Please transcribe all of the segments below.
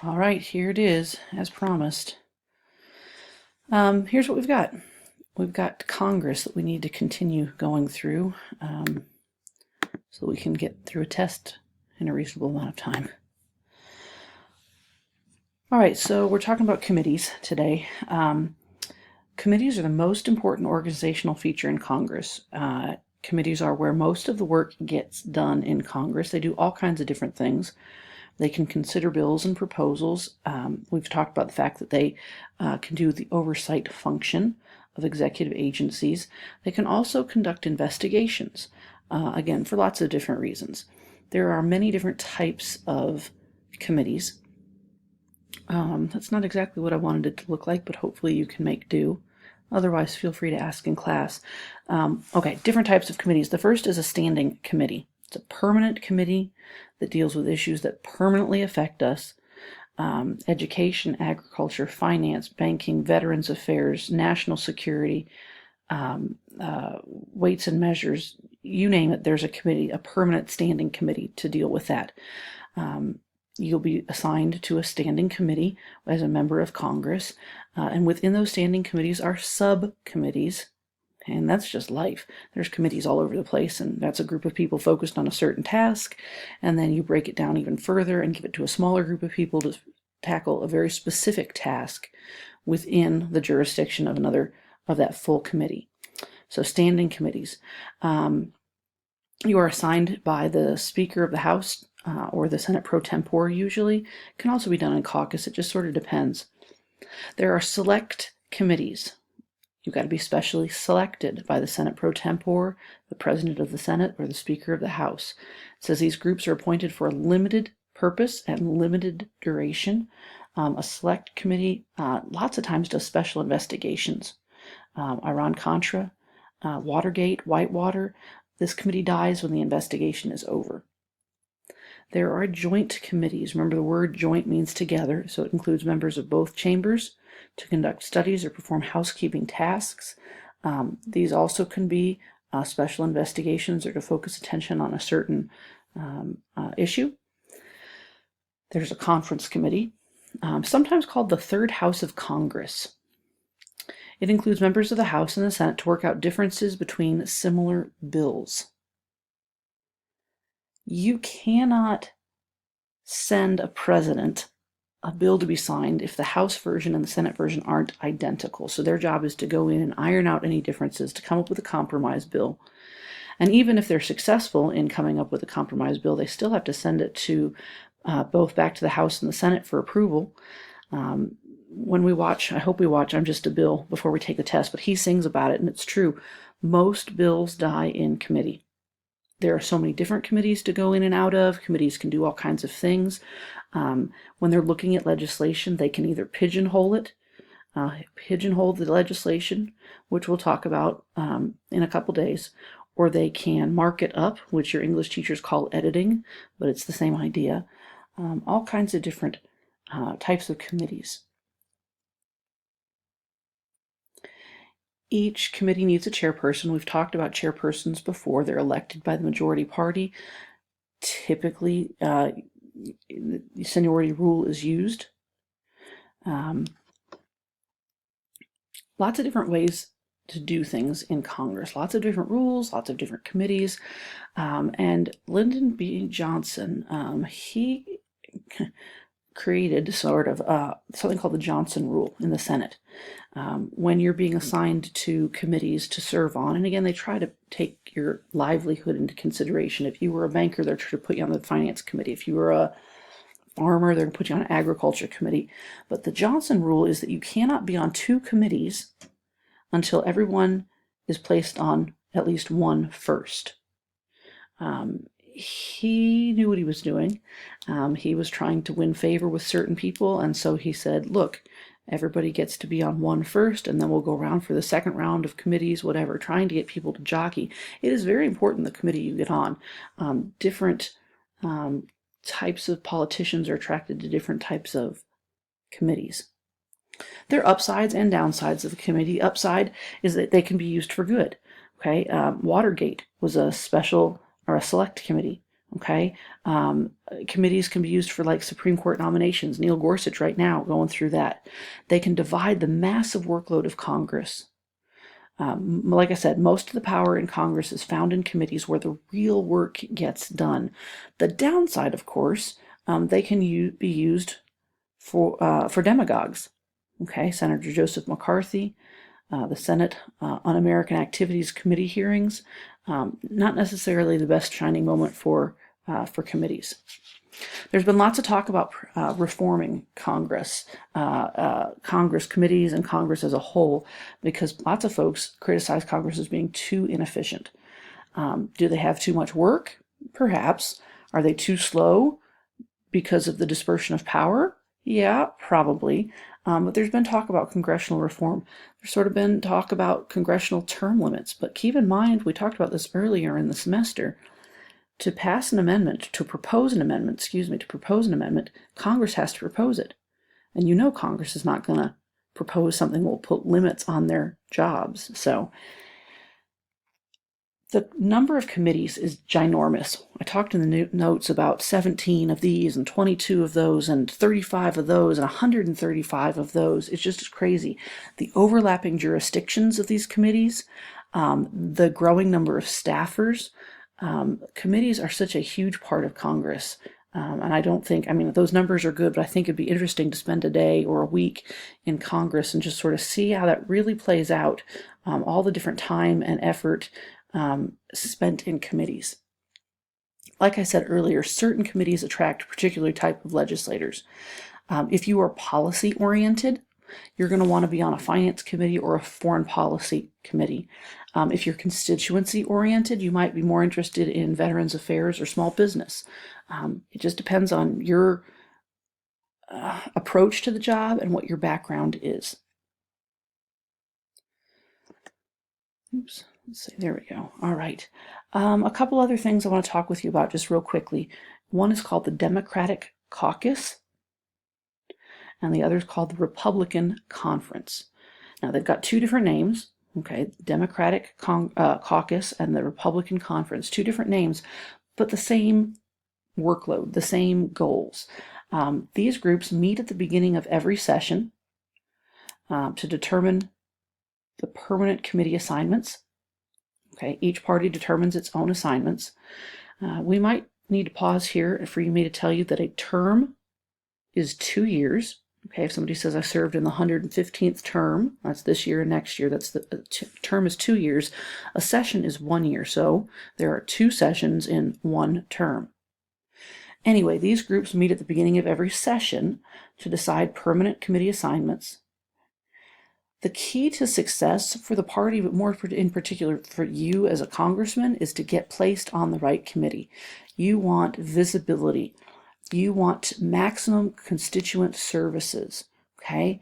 All right, here it is, as promised. Here's what we've got. We've got Congress that we need to continue going through so we can get through a test in a reasonable amount of time. All right, so we're talking about committees today. Committees are the most important organizational feature in Congress. Committees are where most of the work gets done in Congress. They do all kinds of different things. They can consider bills and proposals. We've talked about the fact that they can do the oversight function of executive agencies. They can also conduct investigations, again, for lots of different reasons. There are many different types of committees. That's not exactly what I wanted it to look like, but hopefully you can make do. Otherwise, feel free to ask in class. Okay, different types of committees. The first is a standing committee. It's a permanent committee that deals with issues that permanently affect us. Education, agriculture, finance, banking, veterans affairs, national security, weights and measures, you name it, there's a committee, a permanent standing committee to deal with that. You'll be assigned to a standing committee as a member of Congress, and within those standing committees are subcommittees, and that's just life. There's committees all over the place, and that's a group of people focused on a certain task, and then you break it down even further and give it to a smaller group of people to tackle a very specific task within the jurisdiction of another of that full committee. So standing committees. You are assigned by the Speaker of the House or the Senate pro tempore usually. It can also be done in caucus. It just sort of depends. There are select committees. You've got to be specially selected by the Senate pro tempore, the President of the Senate, or the Speaker of the House. It says these groups are appointed for a limited purpose and limited duration. A select committee lots of times does special investigations. Iran-Contra, Watergate, Whitewater. This committee dies when the investigation is over. There are joint committees. Remember, the word joint means together, so it includes members of both chambers to conduct studies or perform housekeeping tasks. These also can be special investigations or to focus attention on a certain issue. There's a conference committee, sometimes called the Third House of Congress. It includes members of the House and the Senate to work out differences between similar bills. You cannot send a president a bill to be signed if the House version and the Senate version aren't identical. So their job is to go in and iron out any differences, to come up with a compromise bill. And even if they're successful in coming up with a compromise bill, they still have to send it to both back to the House and the Senate for approval. When we watch, I hope we watch I'm Just a Bill before we take the test, but he sings about it, and it's true. Most bills die in committee. There are so many different committees to go in and out of. Committees can do all kinds of things. When they're looking at legislation, they can either pigeonhole the legislation, which we'll talk about in a couple days, or they can mark it up, which your English teachers call editing, but it's the same idea. All kinds of different types of committees. Each committee needs a chairperson. We've talked about chairpersons before. They're elected by the majority party. Typically, the seniority rule is used. Lots of different ways to do things in Congress. Lots of different rules, lots of different committees. And Lyndon B. Johnson, he created sort of something called the Johnson Rule in the Senate. When you're being assigned to committees to serve on, and again, they try to take your livelihood into consideration. If you were a banker, they're trying to put you on the finance committee. If you were a farmer, they're going to put you on an agriculture committee. But the Johnson Rule is that you cannot be on two committees until everyone is placed on at least one first. He knew what he was doing. He was trying to win favor with certain people, and so he said, look, everybody gets to be on one first, and then we'll go around for the second round of committees, whatever, trying to get people to jockey. It is very important the committee you get on. Different types of politicians are attracted to different types of committees. There are upsides and downsides of the committee. Upside is that they can be used for good. Okay, Watergate was a special or a select committee. Okay, committees can be used for like Supreme Court nominations. Neil Gorsuch right now going through that. They can divide the massive workload of Congress. Like I said, most of the power in Congress is found in committees where the real work gets done. The downside, of course, they can be used for demagogues. Okay, Senator Joseph McCarthy, the Senate Un-American Activities Committee hearings, not necessarily the best shining moment for committees. There's been lots of talk about reforming Congress, Congress committees, and Congress as a whole, because lots of folks criticize Congress as being too inefficient. Do they have too much work? Perhaps. Are they too slow because of the dispersion of power? Yeah, probably. But there's been talk about congressional reform. There's sort of been talk about congressional term limits. But keep in mind, we talked about this earlier in the semester, to propose an amendment, Congress has to propose it. And you know Congress is not going to propose something that will put limits on their jobs. So the number of committees is ginormous. I talked in the notes about 17 of these and 22 of those and 35 of those and 135 of those. It's just crazy. The overlapping jurisdictions of these committees, the growing number of staffers. Committees are such a huge part of Congress. And I don't think, those numbers are good, but I think it'd be interesting to spend a day or a week in Congress and just sort of see how that really plays out, all the different time and effort spent in committees. Like I said earlier, certain committees attract a particular type of legislators. If you are policy oriented, you're going to want to be on a finance committee or a foreign policy committee. If you're constituency oriented, you might be more interested in veterans affairs or small business. It just depends on your approach to the job and what your background is. Oops. Let's see, there we go. All right. A couple other things I want to talk with you about just real quickly. One is called the Democratic Caucus, and the other is called the Republican Conference. Now, they've got two different names, okay? Democratic Caucus and the Republican Conference, two different names, but the same workload, the same goals. These groups meet at the beginning of every session to determine the permanent committee assignments. Okay, each party determines its own assignments. We might need to pause here for me to tell you that a term is 2 years. Okay, if somebody says I served in the 115th term, that's this year and next year, that's the term is 2 years. A session is 1 year, so there are 2 sessions in 1 term. Anyway, these groups meet at the beginning of every session to decide permanent committee assignments. The key to success for the party, but more in particular for you as a congressman, is to get placed on the right committee. You want visibility. You want maximum constituent services, okay?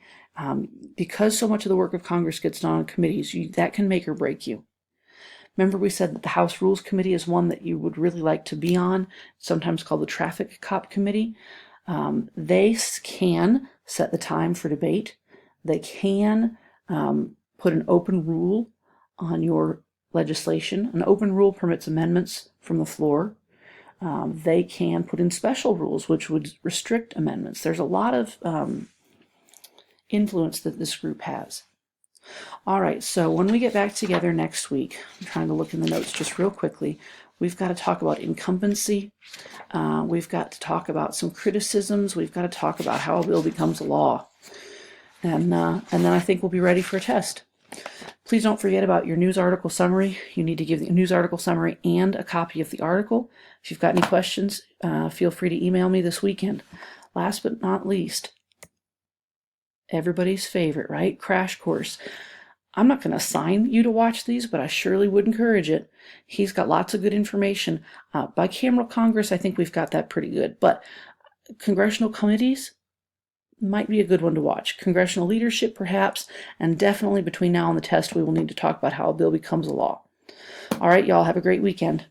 Because so much of the work of Congress gets done on committees, that can make or break you. Remember we said that the House Rules Committee is one that you would really like to be on, sometimes called the Traffic Cop Committee. They can set the time for debate. They can put an open rule on your legislation. An open rule permits amendments from the floor. They can put in special rules which would restrict amendments. There's a lot of influence that this group has. All right, so when we get back together next week, I'm trying to look in the notes just real quickly, we've got to talk about incumbency. We've got to talk about some criticisms. We've got to talk about how a bill becomes a law. And then I think we'll be ready for a test. Please don't forget about your news article summary. You need to give the news article summary and a copy of the article. If you've got any questions, feel free to email me this weekend. Last but not least, everybody's favorite, right? Crash Course. I'm not going to assign you to watch these, but I surely would encourage it. He's got lots of good information. Bicameral Congress, I think we've got that pretty good. But congressional committees might be a good one to watch. Congressional leadership, perhaps, and definitely between now and the test, we will need to talk about how a bill becomes a law. All right, y'all, have a great weekend.